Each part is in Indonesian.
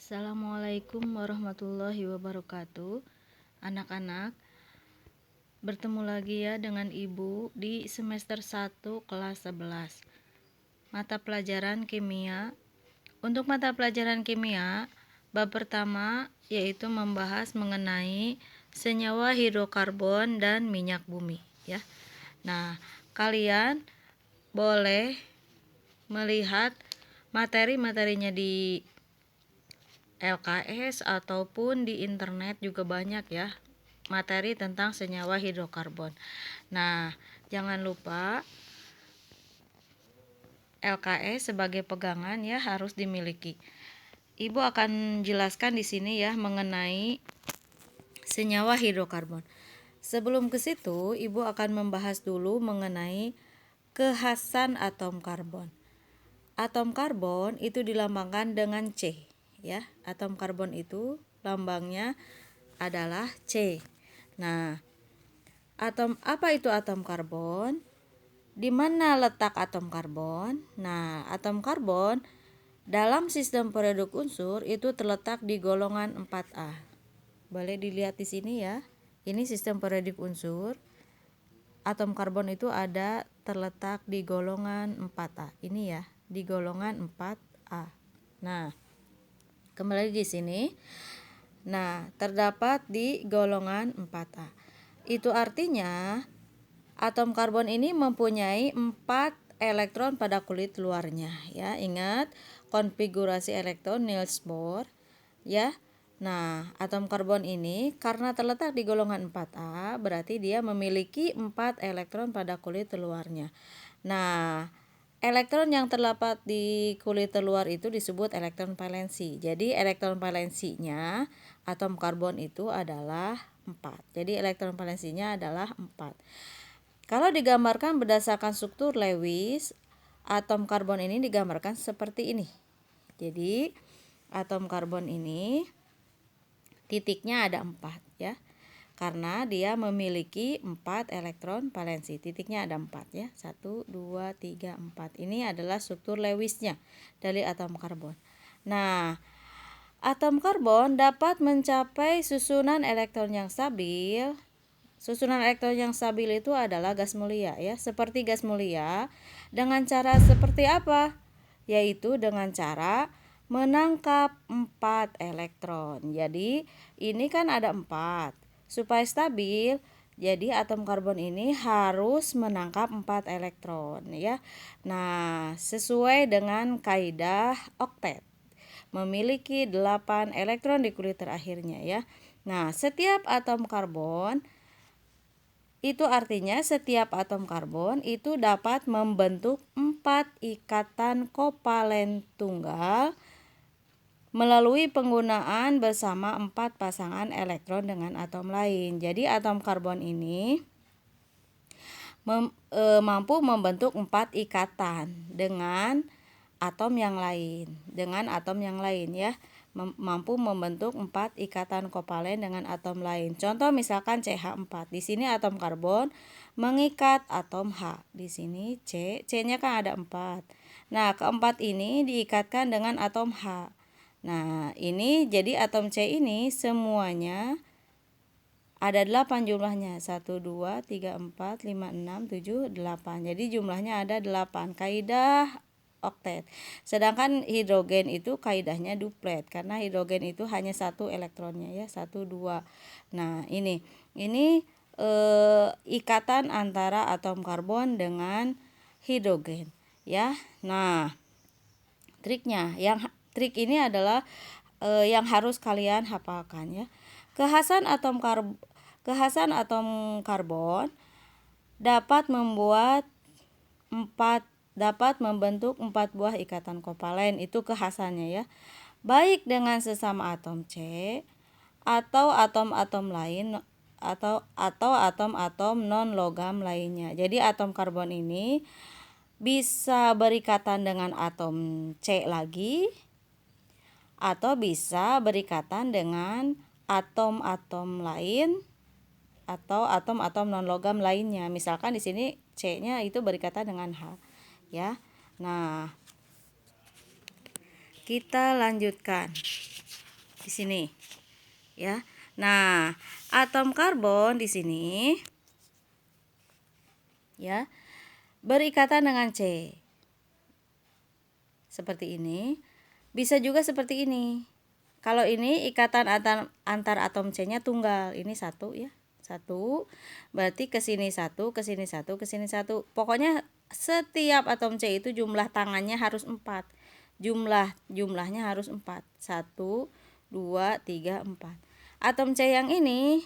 Assalamualaikum warahmatullahi wabarakatuh. Anak-anak, bertemu lagi ya dengan Ibu di semester 1 kelas 11. Mata pelajaran kimia. Untuk mata pelajaran kimia, bab pertama yaitu membahas mengenai senyawa hidrokarbon dan minyak bumi ya. Nah, kalian boleh melihat materi-materinya di LKS ataupun di internet juga banyak ya materi tentang senyawa hidrokarbon. Nah, jangan lupa LKS sebagai pegangan ya harus dimiliki. Ibu akan jelaskan di sini ya mengenai senyawa hidrokarbon. Sebelum ke situ, Ibu akan membahas dulu mengenai kekhasan atom karbon. Atom karbon itu dilambangkan dengan C ya. Atom karbon itu lambangnya adalah C. Nah, apa itu atom karbon? Di mana letak atom karbon? Nah, atom karbon dalam sistem periode unsur itu terletak di golongan 4A. Boleh dilihat di sini ya. Ini sistem periodik unsur. Atom karbon itu ada terletak di golongan 4A. Ini ya, di golongan 4A. Nah, kembali di sini. Nah, terdapat di golongan 4A. Itu artinya atom karbon ini mempunyai 4 elektron pada kulit luarnya ya. Ingat konfigurasi elektron Niels Bohr ya. Nah, atom karbon ini karena terletak di golongan 4A berarti dia memiliki 4 elektron pada kulit luarnya. Nah, elektron yang terdapat di kulit luar itu disebut elektron valensi. Jadi elektron valensinya atom karbon itu adalah 4. Jadi elektron valensinya adalah 4. Kalau digambarkan berdasarkan struktur Lewis, atom karbon ini digambarkan seperti ini. Jadi atom karbon ini titiknya ada 4 ya. Karena dia memiliki 4 elektron valensi. Titiknya ada 4 ya. 1, 2, 3, 4. Ini adalah struktur Lewisnya dari atom karbon. Nah, atom karbon dapat mencapai susunan elektron yang stabil. Susunan elektron yang stabil itu adalah gas mulia ya. Seperti gas mulia dengan cara seperti apa? Yaitu dengan cara menangkap 4 elektron. Jadi ini kan ada 4. Supaya stabil, jadi atom karbon ini harus menangkap 4 elektron ya. Nah, sesuai dengan kaidah oktet. Memiliki 8 elektron di kulit terakhirnya ya. Nah, setiap atom karbon itu artinya setiap atom karbon itu dapat membentuk 4 ikatan kovalen tunggal melalui penggunaan bersama 4 pasangan elektron dengan atom lain. Jadi atom karbon ini mampu membentuk 4 ikatan dengan atom yang lain. Ya. Mampu membentuk 4 ikatan kovalen dengan atom lain. Contoh misalkan CH4. Di sini atom karbon mengikat atom H. Di sini C-nya kan ada 4. Nah, keempat ini diikatkan dengan atom H. Nah, ini jadi atom C ini semuanya ada 8 jumlahnya. 1, 2, 3, 4, 5, 6, 7, 8. Jadi jumlahnya ada 8. Kaidah oktet. Sedangkan hidrogen itu kaidahnya duplet. Karena hidrogen itu hanya 1 elektronnya ya. 1, 2. Nah, ini ikatan antara atom karbon dengan hidrogen ya. Nah, trik ini adalah yang harus kalian hafalkan ya. Kekhasan atom karbon dapat membentuk 4 buah ikatan kovalen. Itu kekhasannya ya. Baik dengan sesama atom C atau atom-atom lain atau atom-atom non logam lainnya. Jadi atom karbon ini bisa berikatan dengan atom C lagi atau bisa berikatan dengan atom-atom lain atau atom-atom non logam lainnya. Misalkan di sini C-nya itu berikatan dengan H ya. Nah, kita lanjutkan. di sini ya. Nah, atom karbon di sini ya berikatan dengan C. Seperti ini. Bisa juga seperti ini. Kalau ini ikatan antar atom C-nya tunggal. Ini satu ya. Satu. Berarti ke sini satu, ke sini satu, ke sini satu. Pokoknya setiap atom C itu jumlah tangannya harus 4. Jumlahnya harus 4. 1, 2, 3, 4. Atom C yang ini,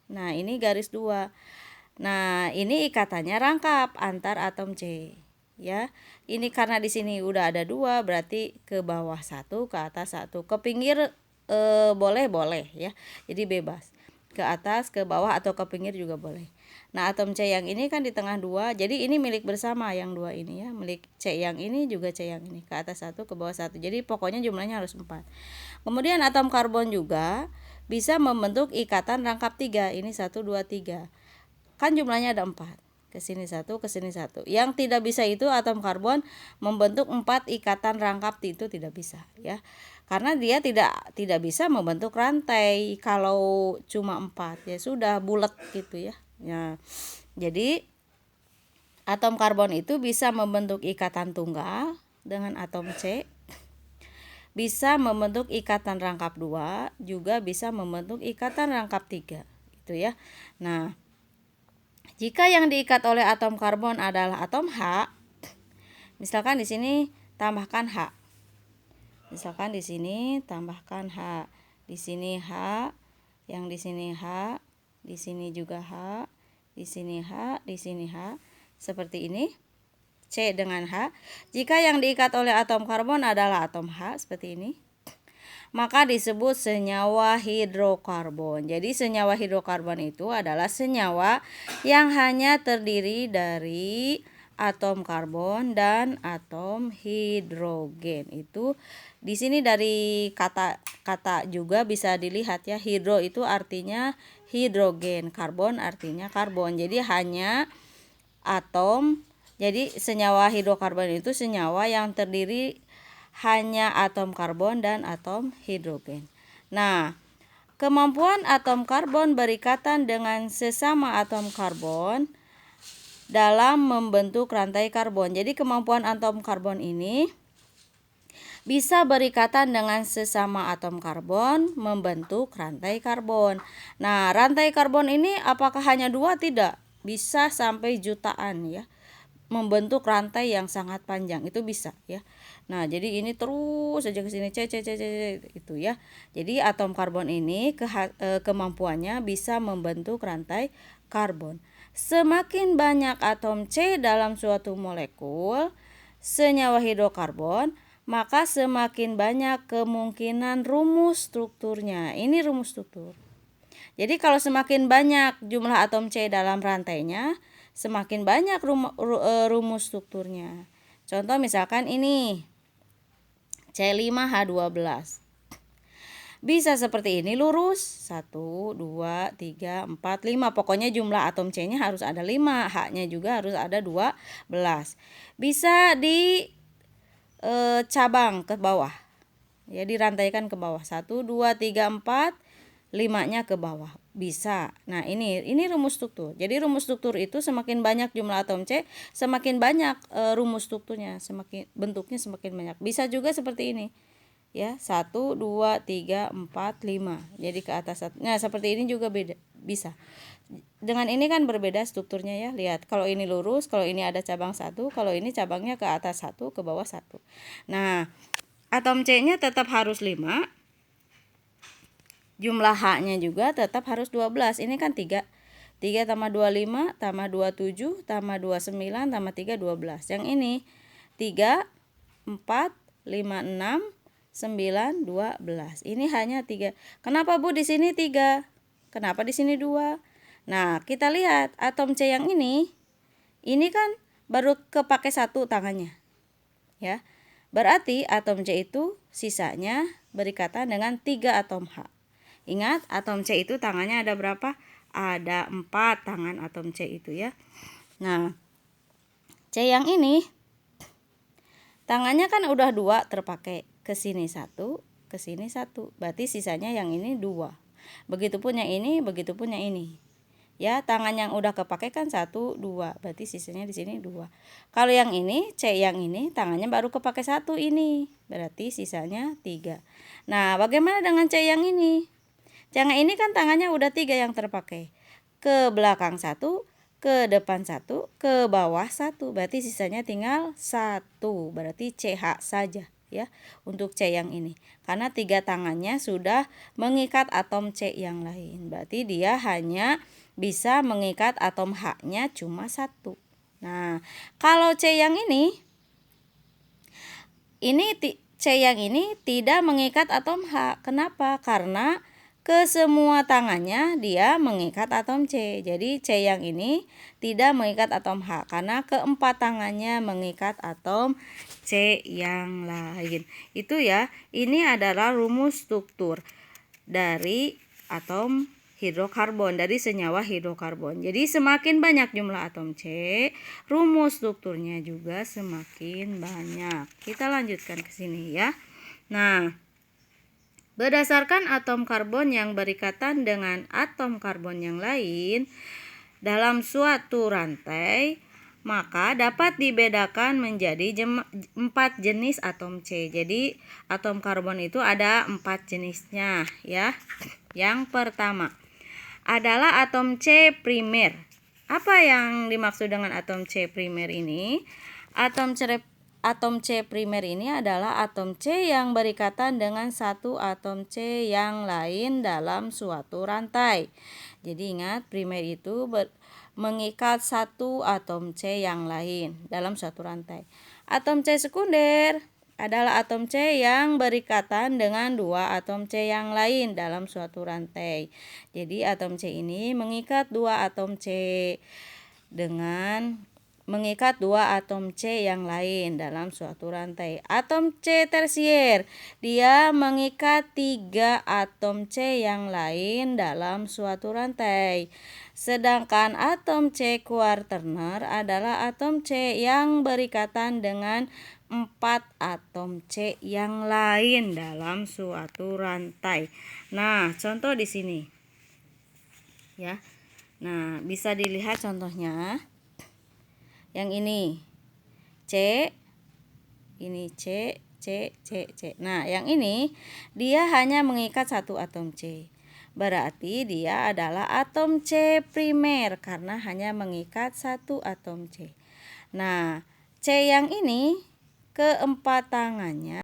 nah ini garis 2. Nah, ini ikatannya rangkap antar atom C. Ya, ini karena di sini udah ada 2, berarti ke bawah 1, ke atas 1, ke pinggir boleh ya. Jadi bebas. Ke atas, ke bawah atau ke pinggir juga boleh. Nah, atom C yang ini kan di tengah 2, jadi ini milik bersama yang 2 ini ya. Milik C yang ini juga C yang ini. Ke atas 1, ke bawah 1. Jadi pokoknya jumlahnya harus 4. Kemudian atom karbon juga bisa membentuk ikatan rangkap 3. Ini 1, 2, 3. Kan jumlahnya ada 4. Ke sini 1, ke sini 1. Yang tidak bisa itu atom karbon membentuk 4 ikatan rangkap, itu tidak bisa ya. Karena dia tidak bisa membentuk rantai kalau cuma 4. Ya sudah bulat gitu ya. Ya. Jadi atom karbon itu bisa membentuk ikatan tunggal dengan atom C. Bisa membentuk ikatan rangkap 2, juga bisa membentuk ikatan rangkap 3. Itu ya. Nah, jika yang diikat oleh atom karbon adalah atom H, misalkan di sini tambahkan H. Misalkan di sini tambahkan H. Di sini H, yang di sini H, di sini juga H, di sini H, di sini H. Seperti ini. C dengan H. Jika yang diikat oleh atom karbon adalah atom H seperti ini, maka disebut senyawa hidrokarbon. Jadi senyawa hidrokarbon itu adalah senyawa yang hanya terdiri dari atom karbon dan atom hidrogen. Itu di sini dari kata juga bisa dilihat ya. Hidro itu artinya hidrogen, karbon artinya karbon. Jadi hanya atom. Jadi senyawa hidrokarbon itu senyawa yang terdiri hanya atom karbon dan atom hidrogen. Nah, kemampuan atom karbon berikatan dengan sesama atom karbon dalam membentuk rantai karbon. Jadi kemampuan atom karbon ini bisa berikatan dengan sesama atom karbon membentuk rantai karbon. Nah, rantai karbon ini apakah hanya 2? Tidak. Bisa sampai jutaan ya. Membentuk rantai yang sangat panjang itu bisa ya. Nah, jadi ini terus saja ke sini C itu ya. Jadi atom karbon ini kemampuannya bisa membentuk rantai karbon. Semakin banyak atom C dalam suatu molekul senyawa hidrokarbon, maka semakin banyak kemungkinan rumus strukturnya. Ini rumus struktur. Jadi kalau semakin banyak jumlah atom C dalam rantainya, semakin banyak rumus strukturnya. Contoh misalkan ini C5H12. Bisa seperti ini lurus 1, 2, 3, 4, 5. Pokoknya jumlah atom C-nya harus ada 5, H-nya juga harus ada 12. Bisa di cabang ke bawah. Ya, dirantaikan ke bawah. 1, 2, 3, 4, 5-nya ke bawah. Bisa. Nah, ini rumus struktur. Jadi rumus struktur itu semakin banyak jumlah atom C, semakin banyak rumus strukturnya, semakin bentuknya semakin banyak. Bisa juga seperti ini. Ya, 1, 2, 3, 4, 5. Jadi ke atas. Nah, seperti ini juga beda. Bisa. Dengan ini kan berbeda strukturnya ya. Lihat, kalau ini lurus, kalau ini ada cabang 1, kalau ini cabangnya ke atas 1, ke bawah 1. Nah, atom C-nya tetap harus 5. Jumlah H-nya juga tetap harus 12. Ini kan 3. 3 tambah 25 tambah 27 tambah 29 tambah 3 12. Yang ini 3 4 5 6 9 12. Ini hanya 3. Kenapa Bu di sini 3? Kenapa di sini 2? Nah, kita lihat atom C yang ini kan baru kepake 1 tangannya. Ya. Berarti atom C itu sisanya berikatan dengan 3 atom H. Ingat, atom C itu tangannya ada berapa? Ada 4 tangan atom C itu ya. Nah, C yang ini tangannya kan udah 2 terpakai. Ke sini 1, ke sini 1. Berarti sisanya yang ini 2. Begitupun yang ini, begitupun yang ini. Ya, tangan yang udah kepake kan 1, 2. Berarti sisanya di sini 2. Kalau yang ini, C yang ini, tangannya baru kepake 1 ini. Berarti sisanya 3. Nah, bagaimana dengan C yang ini? C yang ini kan tangannya udah 3 yang terpakai. Ke belakang 1, ke depan 1, ke bawah 1. Berarti sisanya tinggal 1. Berarti CH saja ya untuk C yang ini. Karena 3 tangannya sudah mengikat atom C yang lain. Berarti dia hanya bisa mengikat atom H-nya cuma 1. Nah, kalau C yang ini C yang ini tidak mengikat atom H. Kenapa? Karena ke semua tangannya dia mengikat atom C. Jadi C yang ini tidak mengikat atom H karena keempat tangannya mengikat atom C yang lain. Itu ya, ini adalah rumus struktur dari atom hidrokarbon, dari senyawa hidrokarbon. Jadi semakin banyak jumlah atom C, rumus strukturnya juga semakin banyak. Kita lanjutkan ke sini ya. Nah, berdasarkan atom karbon yang berikatan dengan atom karbon yang lain dalam suatu rantai, maka dapat dibedakan menjadi 4 jenis atom C. Jadi atom karbon itu ada 4 jenisnya ya. Yang pertama adalah atom C primer. Apa yang dimaksud dengan atom C primer ini? Atom C primer ini adalah atom C yang berikatan dengan satu atom C yang lain dalam suatu rantai. Jadi ingat, primer itu mengikat satu atom C yang lain dalam suatu rantai. Atom C sekunder adalah atom C yang berikatan dengan 2 atom C yang lain dalam suatu rantai. Jadi atom C ini mengikat 2 atom C dengan mengikat 2 atom C yang lain dalam suatu rantai. Atom C tersier, dia mengikat 3 atom C yang lain dalam suatu rantai. Sedangkan atom C kuarterner adalah atom C yang berikatan dengan 4 atom C yang lain dalam suatu rantai. Nah, contoh di sini. Ya. Nah, bisa dilihat contohnya. Yang ini C, ini C, C, C, C. Nah, yang ini dia hanya mengikat satu atom C. Berarti dia adalah atom C primer karena hanya mengikat satu atom C. Nah, C yang ini keempat tangannya